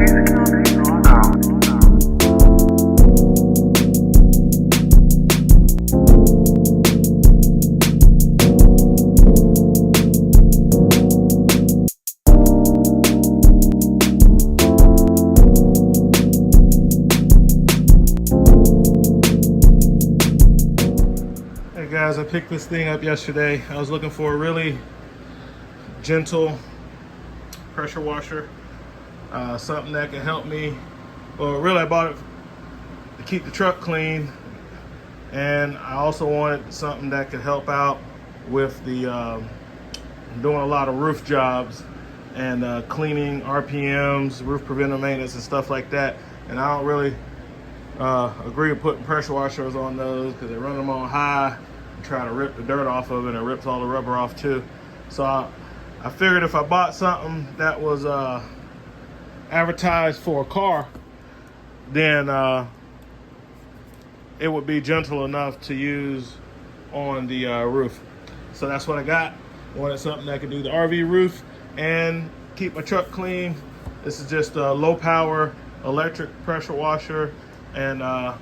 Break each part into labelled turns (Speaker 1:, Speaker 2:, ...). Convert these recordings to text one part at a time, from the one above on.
Speaker 1: Hey guys, I picked this thing up yesterday. I was looking for a really gentle pressure washer, something that can help me. Well, really I bought it to keep the truck clean, and I also wanted something that could help out with the doing a lot of roof jobs and cleaning RPMs, roof preventive maintenance and stuff like that. And I don't really agree with putting pressure washers on those because they run them on high and try to rip the dirt off of it, and it rips all the rubber off too. So I figured if I bought something that was advertised for a car, then it would be gentle enough to use on the roof. So that's what I got. I wanted something that could do the RV roof and keep my truck clean. This is just a low power electric pressure washer, and I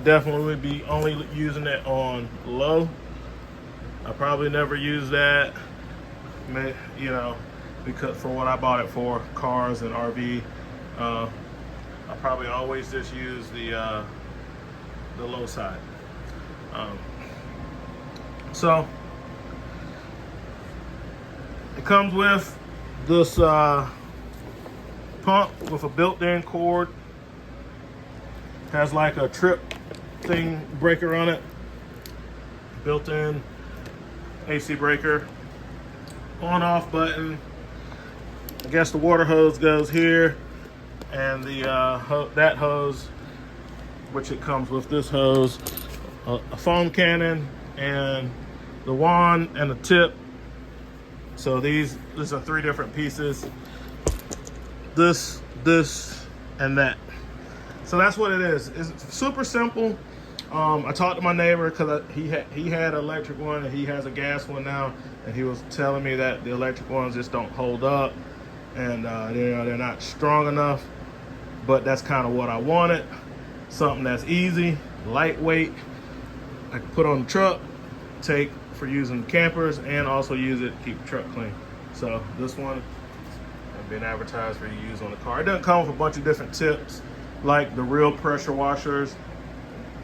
Speaker 1: definitely would be only using it on low. I probably never use that, you know, because for what I bought it for, cars and RV. I probably always just use the low side. So it comes with this pump with a built-in cord. Has like a trip thing breaker on it, built-in AC breaker, on-off button. I guess the water hose goes here, and the that hose, which it comes with this hose, a foam cannon, and the wand and the tip. So these are 3 different pieces. This, and that. So that's what it is. It's super simple. I talked to my neighbor because he had an electric one and he has a gas one now, and he was telling me that the electric ones just don't hold up, and they're not strong enough. But that's kind of what I wanted. Something that's easy, lightweight, I can put on the truck, take for using campers, and also use it to keep the truck clean. So this one has been advertised for you to use on the car. It doesn't come with a bunch of different tips like the real pressure washers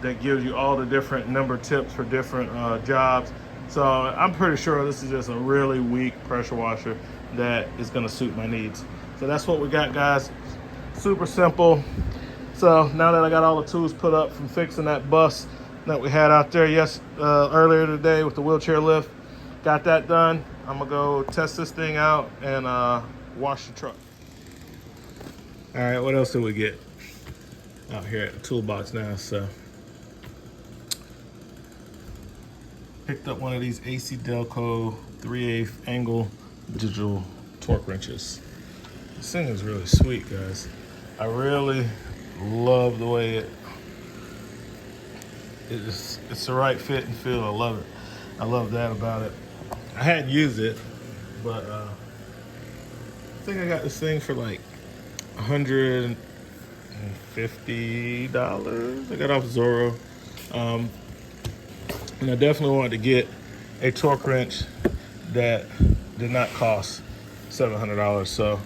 Speaker 1: that gives you all the different number tips for different jobs. So I'm pretty sure this is just a really weak pressure washer that is going to suit my needs. So that's what we got, guys. Super simple. So now that I got all the tools put up from fixing that bus that we had out there earlier today with the wheelchair lift, got that done. I'm gonna go test this thing out and wash the truck. All right, what else did we get out here at the toolbox now? So picked up one of these AC Delco 3/8 angle digital torque wrenches. This thing is really sweet, guys. I really love the way it's the right fit and feel. I love it. I love that about it. I hadn't used it, but I think I got this thing for like $150. I got off Zoro. And I definitely wanted to get a torque wrench that did not cost $700. So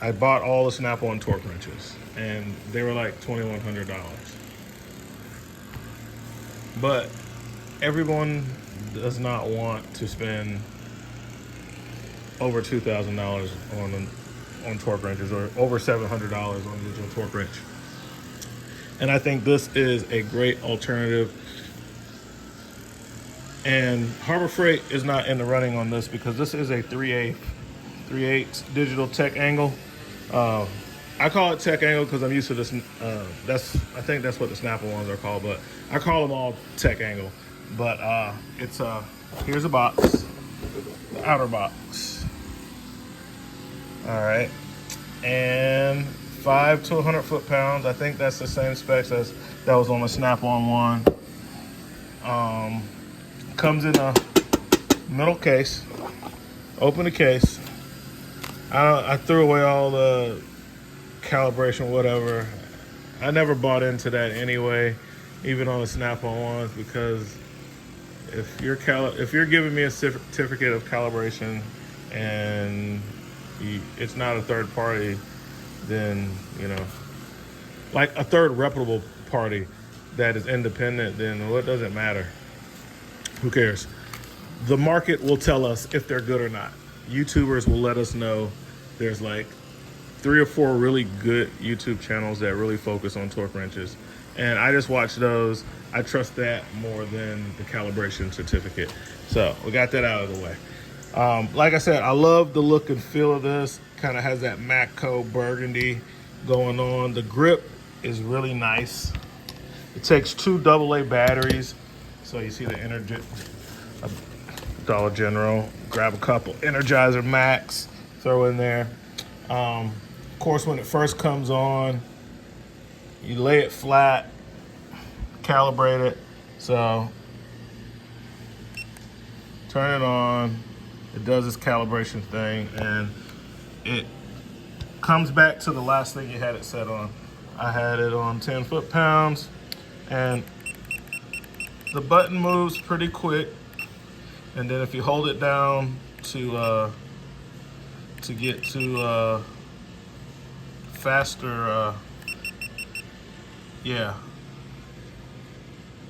Speaker 1: I bought all the Snap-on torque wrenches, and they were like $2,100. But everyone does not want to spend over $2,000 on torque wrenches, or over $700 on digital torque wrench. And I think this is a great alternative. And Harbor Freight is not in the running on this because this is a 3/8 digital tech angle. I call it tech angle because I'm used to this. I think that's what the Snapple ones are called, but I call them all tech angle. But it's here's a box, the outer box. All right, and 5 to 100 foot-pounds. I think that's the same specs as that was on the Snap-on one. Comes in a metal case. Open the case. I threw away all the calibration, whatever. I never bought into that anyway, even on the Snap-on ones, because if you're giving me a certificate of calibration and it's not a third party, then like a third reputable party that is independent, then what does it matter? Who cares? The market will tell us if they're good or not. YouTubers will let us know. There's like 3 or 4 really good YouTube channels that really focus on torque wrenches. And I just watch those. I trust that more than the calibration certificate. So we got that out of the way. Like I said, I love the look and feel of this. Kind of has that Matco burgundy going on. The grip is really nice. It takes 2 AA batteries. So you see the Dollar General. Grab a couple Energizer Max, throw in there. Of course, when it first comes on, you lay it flat, calibrate it. So turn it on, it does its calibration thing, and it comes back to the last thing you had it set on. I had it on 10 foot-pounds, and the button moves pretty quick. And then if you hold it down to get to faster, yeah.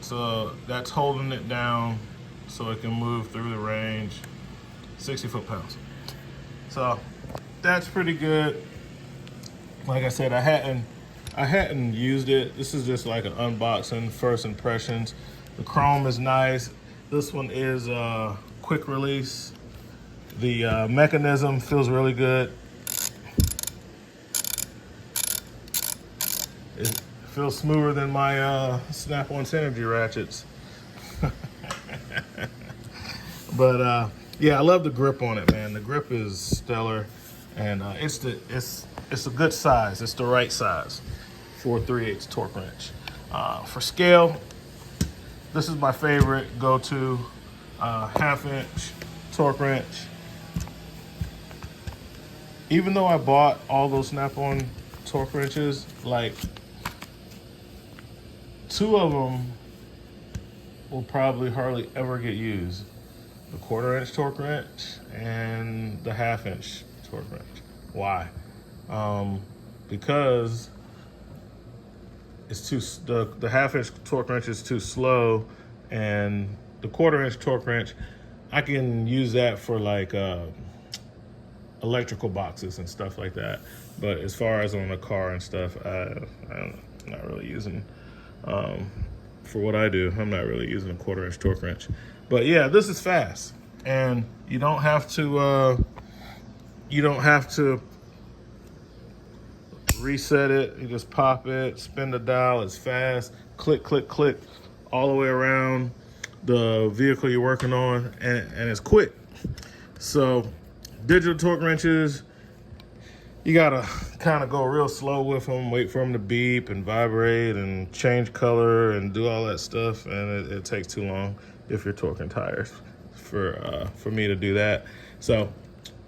Speaker 1: So that's holding it down so it can move through the range, 60 foot-pounds. So that's pretty good. Like I said, I hadn't used it. This is just like an unboxing, first impressions. The chrome is nice. This one is quick release. The mechanism feels really good. It feels smoother than my Snap-on Synergy ratchets. But yeah, I love the grip on it, man. The grip is stellar, and it's a good size. It's the right size for a 3/8 torque wrench. For scale, this is my favorite go-to 1/2-inch torque wrench. Even though I bought all those Snap-on torque wrenches, like 2 of them will probably hardly ever get used. The 1/4-inch torque wrench and the 1/2-inch torque wrench. Why? Because it's the 1/2-inch torque wrench is too slow, and the 1/4-inch torque wrench, I can use that for like electrical boxes and stuff like that. But as far as on a car and stuff, I'm not really using, for what I do, I'm not really using a 1/4-inch torque wrench. But yeah, this is fast, and you don't have to reset it. You just pop it, spin the dial. It's fast. Click, click, click, all the way around the vehicle you're working on, and it's quick. So digital torque wrenches, you gotta kind of go real slow with them, wait for them to beep and vibrate and change color and do all that stuff, and it takes too long if you're torquing tires for me to do that. So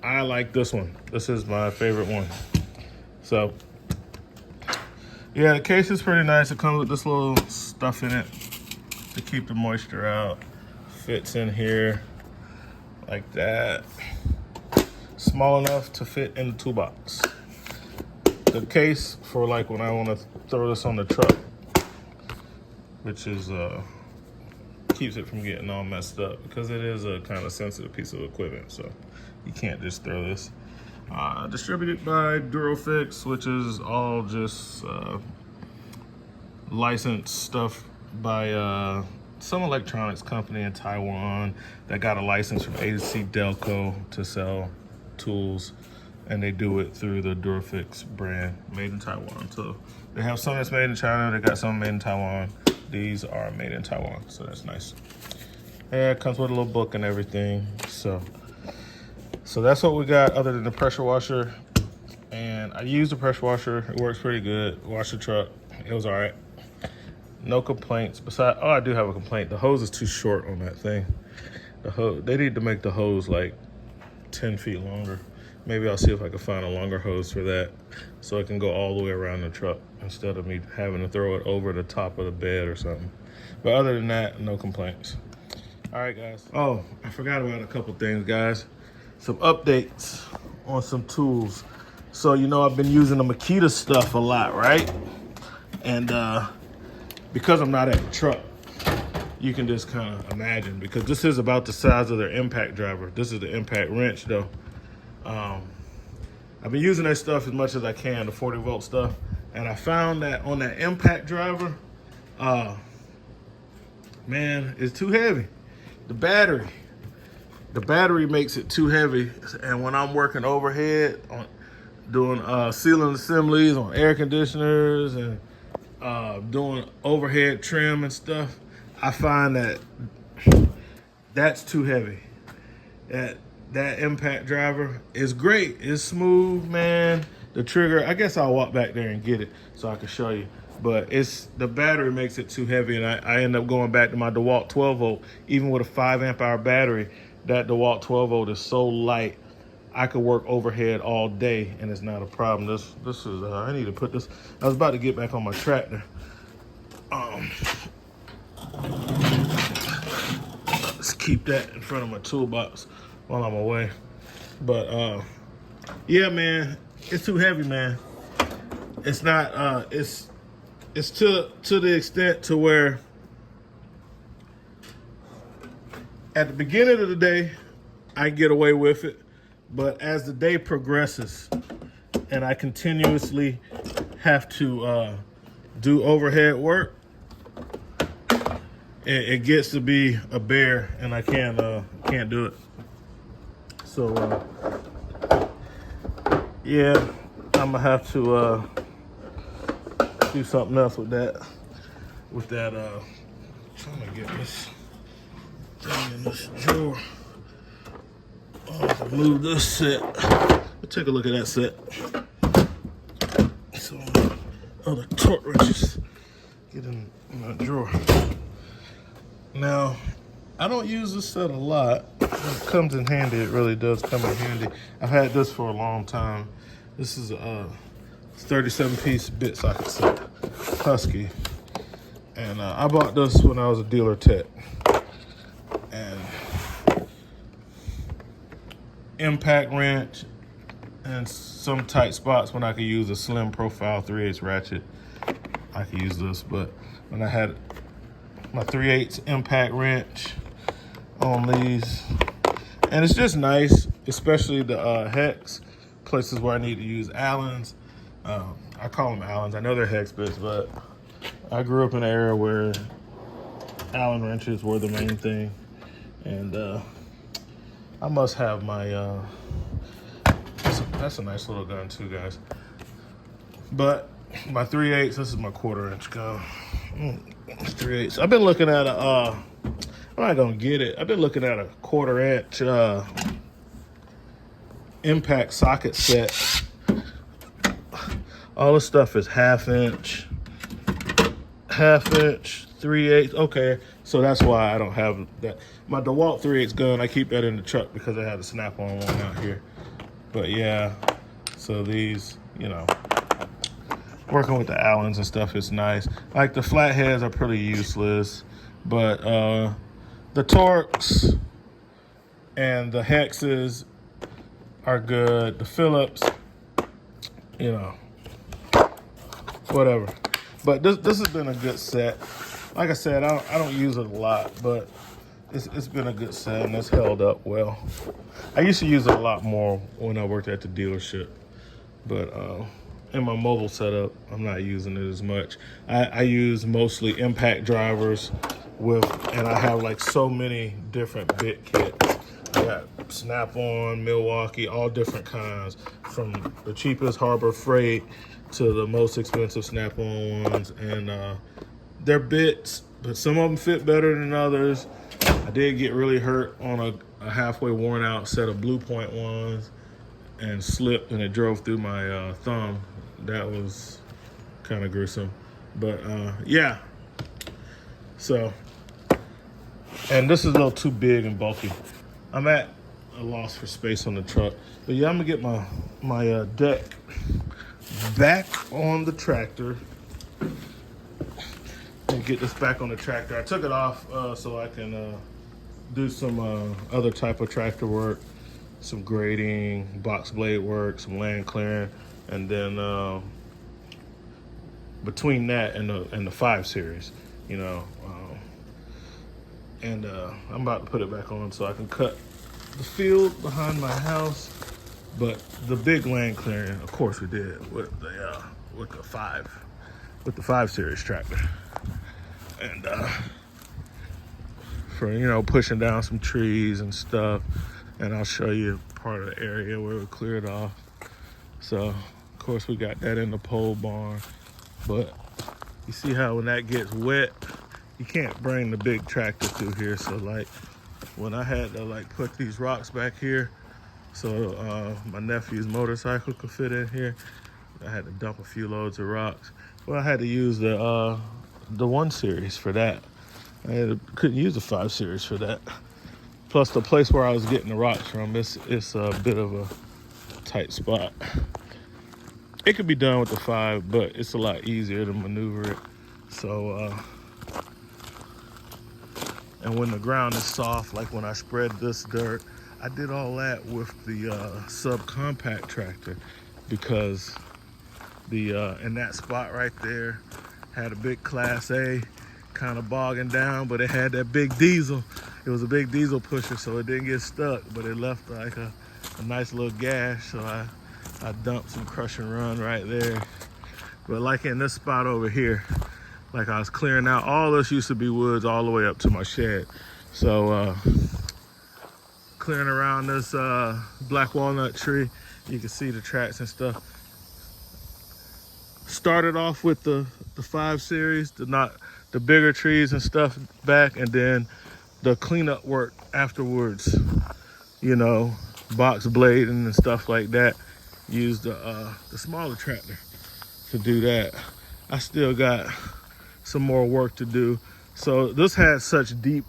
Speaker 1: I like this one. This is my favorite one. So yeah, the case is pretty nice. It comes with this little stuff in it to keep the moisture out. Fits in here like that. Small enough to fit in the toolbox. The case for like when I want to throw this on the truck, which is keeps it from getting all messed up, because it is a kind of sensitive piece of equipment, so you can't just throw this. Distributed by Durofix, which is all just licensed stuff by some electronics company in Taiwan that got a license from AC Delco to sell tools, and they do it through the Durofix brand, made in Taiwan. So they have some that's made in China, they got some made in Taiwan. These are made in Taiwan, so that's nice. Yeah, it comes with a little book and everything. So that's what we got, other than the pressure washer. And I used the pressure washer. It works pretty good. Washed the truck. It was all right. No complaints. Besides, I do have a complaint. The hose is too short on that thing. The hose, they need to make the hose like 10 feet longer. Maybe I'll see if I can find a longer hose for that so it can go all the way around the truck instead of me having to throw it over the top of the bed or something. But other than that, no complaints. All right, guys. Oh, I forgot about a couple things, guys. Some updates on some tools. So, you know, I've been using the Makita stuff a lot, right? And because I'm not at the truck, you can just kind of imagine, because this is about the size of their impact driver. This is the impact wrench, though. I've been using that stuff as much as I can, the 40 volt stuff. And I found that on that impact driver, man, it's too heavy. The battery makes it too heavy. And when I'm working overhead on doing sealing assemblies on air conditioners and doing overhead trim and stuff, I find that that's too heavy. That impact driver is great. It's smooth, man. The trigger, I guess I'll walk back there and get it so I can show you. But the battery makes it too heavy, and I end up going back to my DeWalt 12 volt. Even with a 5 amp hour battery, that DeWalt 12 volt is so light, I could work overhead all day and it's not a problem. This is, I need to put this, I was about to get back on my tractor. Let's keep that in front of my toolbox while I'm away. But yeah, man, it's too heavy, man. It's not, it's to the extent to where at the beginning of the day, I get away with it. But as the day progresses and I continuously have to do overhead work, it gets to be a bear, and I can't do it. So yeah, I'm gonna have to do something else with that. Trying to get this thing in this drawer. Oh, move this set. Let's take a look at that set. So, the torque wrenches get in my drawer. Now, I don't use this set a lot. When it comes in handy, it really does come in handy. I've had this for a long time. This is a 37-piece bit socket set, Husky. And I bought this when I was a dealer tech. And impact wrench and some tight spots when I could use a slim profile 3/8 ratchet, I could use this. But when I had my 3/8 impact wrench on these, and it's just nice, especially the hex places where I need to use Allens. I call them Allens. I know they're hex bits, but I grew up in an era where Allen wrenches were the main thing. And I must have my, that's a nice little gun too, guys. But my 3/8, this is my 1/4 inch gun. 3/8. I've been looking at I'm not gonna get it. I've been looking at a 1/4 inch impact socket set. All this stuff is 1/2 inch, 3/8. Okay, so that's why I don't have that. My DeWalt 3/8 gun, I keep that in the truck because I had a snap-on one out here. But yeah, so these, you know, working with the Allens and stuff is nice. Like the flatheads are pretty useless, but the Torx and the hexes are good. The Phillips, you know, whatever. But this has been a good set. Like I said, I don't use it a lot, but it's been a good set and it's held up well. I used to use it a lot more when I worked at the dealership, but in my mobile setup, I'm not using it as much. I use mostly impact drivers and I have like so many different bit kits. I got Snap-on, Milwaukee, all different kinds, from the cheapest Harbor Freight to the most expensive Snap-on ones. And they're bits, but some of them fit better than others. I did get really hurt on a halfway worn out set of Blue Point ones and slipped and it drove through my thumb. That was kind of gruesome, but yeah. So, and this is a little too big and bulky. I'm at a loss for space on the truck. But yeah, I'm gonna get my deck back on the tractor and get this back on the tractor. I took it off so I can do some other type of tractor work, some grading, box blade work, some land clearing, and then between that and the 5 Series, you know, I'm about to put it back on so I can cut the field behind my house. But the big land clearing, of course, we did with the 5 Series tractor, and for, you know, pushing down some trees and stuff. And I'll show you part of the area where we cleared off. So of course we got that in the pole barn, but you see how when that gets wet, you can't bring the big tractor through here. So like when I had to like put these rocks back here so my nephew's motorcycle could fit in here, I had to dump a few loads of rocks. Well, I had to use the 1 Series for that. Couldn't use the 5 Series for that. Plus the place where I was getting the rocks from, it's a bit of a tight spot. It could be done with the 5, but it's a lot easier to maneuver it. So, and when the ground is soft, like when I spread this dirt, I did all that with the subcompact tractor, because the in that spot right there had a big Class A, kind of bogging down, but it had that big diesel. It was a big diesel pusher, so it didn't get stuck, but it left like a nice little gash. So I dumped some crush and run right there. But like in this spot over here, like I was clearing out, all this used to be woods all the way up to my shed. So clearing around this black walnut tree, you can see the tracks and stuff. Started off with the 5 Series, the bigger trees and stuff back, and then the cleanup work afterwards, you know, box blading and stuff like that. Used the smaller tractor to do that. I still got some more work to do. So this had such deep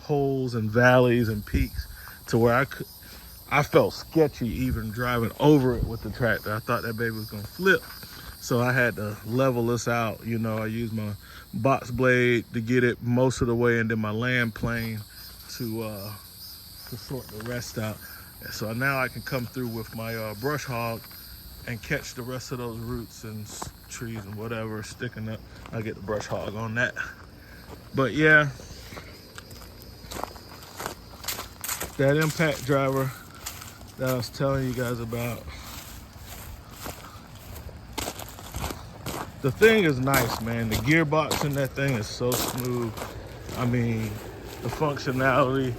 Speaker 1: holes and valleys and peaks to where I felt sketchy even driving over it with the tractor. I thought that baby was gonna flip. So I had to level this out. You know, I used my box blade to get it most of the way, and then my land plane to sort the rest out. And so now I can come through with my brush hog and catch the rest of those roots and trees and whatever sticking up. I get the brush hog on that. But yeah, that impact driver that I was telling you guys about, the thing is nice, man. The gearbox in that thing is so smooth. I mean, the functionality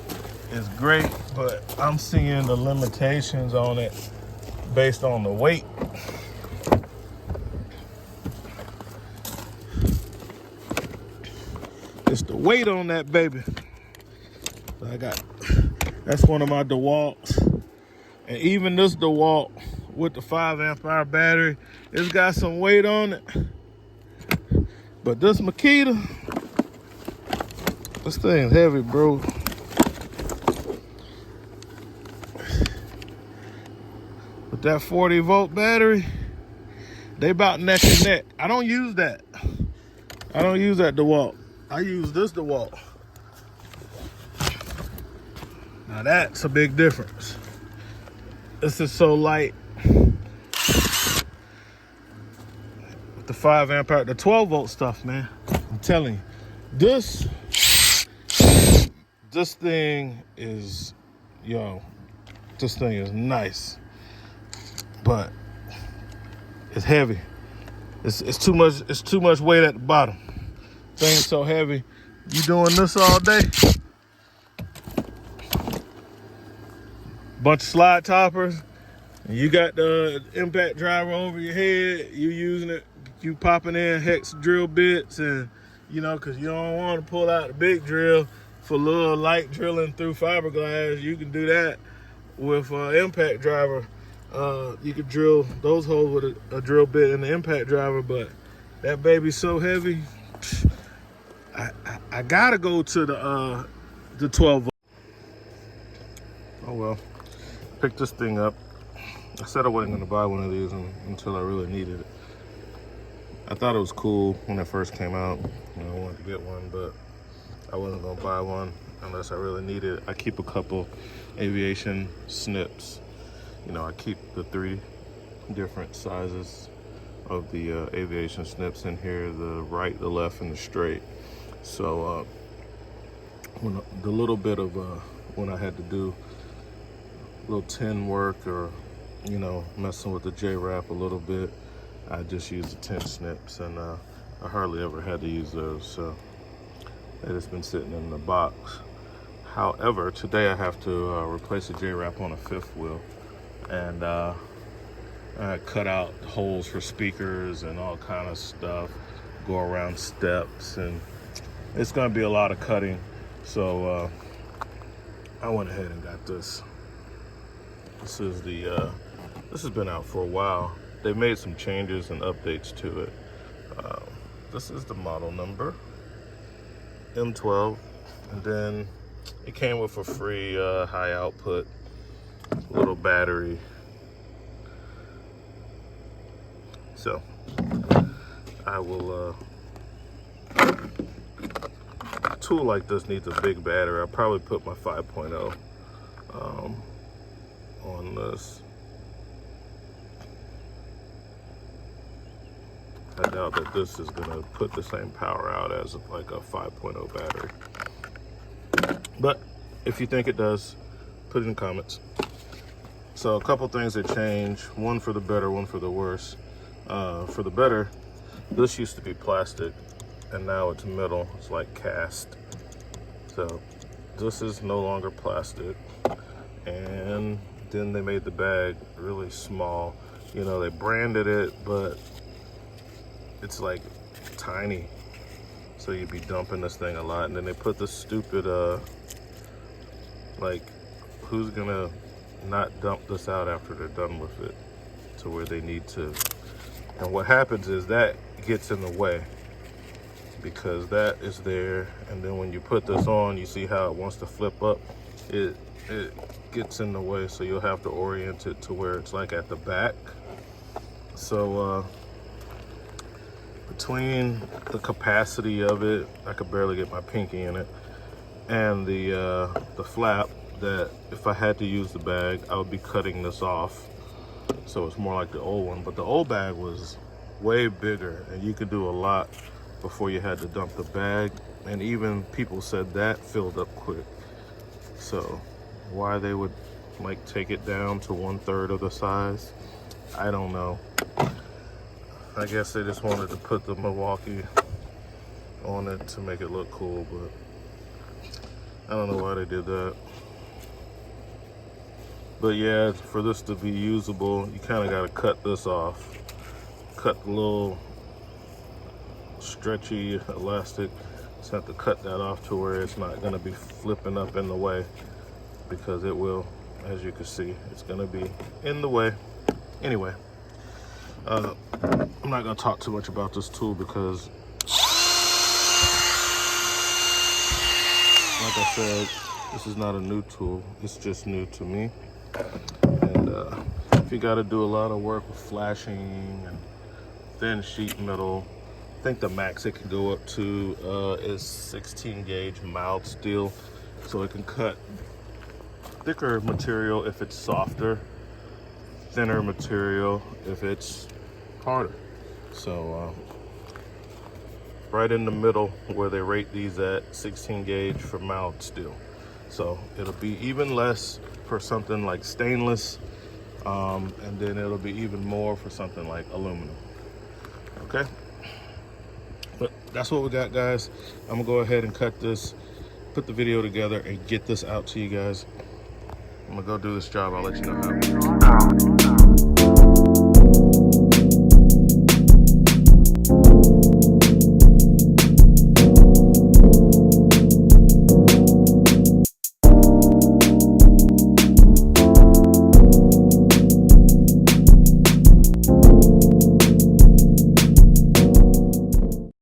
Speaker 1: is great, but I'm seeing the limitations on it based on the weight. It's the weight on that baby. That's one of my DeWalts. And even this DeWalt with the 5 amp hour battery, it's got some weight on it. But this Makita, this thing's heavy, bro. With that 40 volt battery, they about neck and neck. I don't use that. I don't use that DeWalt. I use this DeWalt. Now that's a big difference. This is so light. With the 5 amp hour, the 12 volt stuff, man. I'm telling you, this thing is, this thing is nice, but it's heavy. It's too much. It's too much weight at the bottom. Thing's so heavy. You doing this all day? Bunch of slide toppers, and you got the impact driver over your head. You using it. You popping in hex drill bits, and because you don't want to pull out the big drill for little light drilling through fiberglass. You can do that with impact driver. You could drill those holes with a drill bit in the impact driver, but that baby's so heavy. I gotta go to the 12 volt. Oh well. picked this thing up. I said I wasn't gonna buy one of these until I really needed it. I thought it was cool when it first came out. You know, I wanted to get one, but I wasn't gonna buy one unless I really needed it. I keep a couple aviation snips. You know, I keep the 3 different sizes of the aviation snips in here, the right, the left, and the straight. So when the little bit of when I had to do little tin work or, you know, messing with the J-Wrap a little bit, I just use the tin snips, and I hardly ever had to use those, so they just been sitting in the box. However, today I have to replace the J-Wrap on a 5th wheel, and I cut out holes for speakers and all kind of stuff, go around steps, and it's gonna be a lot of cutting. So I went ahead and got this. This is the this has been out for a while. They made some changes and updates to it. This is the model number, M12, and then it came with a free high output little battery. So I will, a tool like this needs a big battery. I'll probably put my 5.0 on this. I doubt that this is gonna put the same power out as like a 5.0 battery. But if you think it does, put it in the comments. So a couple things that changed, one for the better, one for the worse. For the better, this used to be plastic and now it's metal, it's like cast. So this is no longer plastic. And then they made the bag really small. You know, they branded it, but it's like tiny. So you'd be dumping this thing a lot. And then they put this stupid, like, who's gonna not dump this out after they're done with it to where they need to. And what happens is that gets in the way because that is there. And then when you put this on, you see how it wants to flip up. It gets in the way, so you'll have to orient it to where it's like at the back. So between the capacity of it, I could barely get my pinky in it, and the flap, that if I had to use the bag, I would be cutting this off. So it's more like the old one, but the old bag was way bigger and you could do a lot before you had to dump the bag. And even people said that filled up quick. So why they would like take it down to 1/3 of the size, I don't know. I guess they just wanted to put the Milwaukee on it to make it look cool, but I don't know why they did that. But yeah, for this to be usable, you kind of got to cut this off. Cut the little stretchy elastic. Just have to cut that off to where it's not going to be flipping up in the way, because it will, as you can see, it's going to be in the way. Anyway, I'm not going to talk too much about this tool because, like I said, this is not a new tool. It's just new to me. And if you got to do a lot of work with flashing and thin sheet metal, I think the max it can go up to is 16 gauge mild steel. So it can cut thicker material if it's softer, thinner material if it's harder. So right in the middle where they rate these at, 16 gauge for mild steel. So it'll be even less for something like stainless, and then it'll be even more for something like aluminum. Okay, but that's what we got, guys. I'm gonna go ahead and cut this, put the video together, and get this out to you guys. I'm gonna go do this job. I'll let you know how.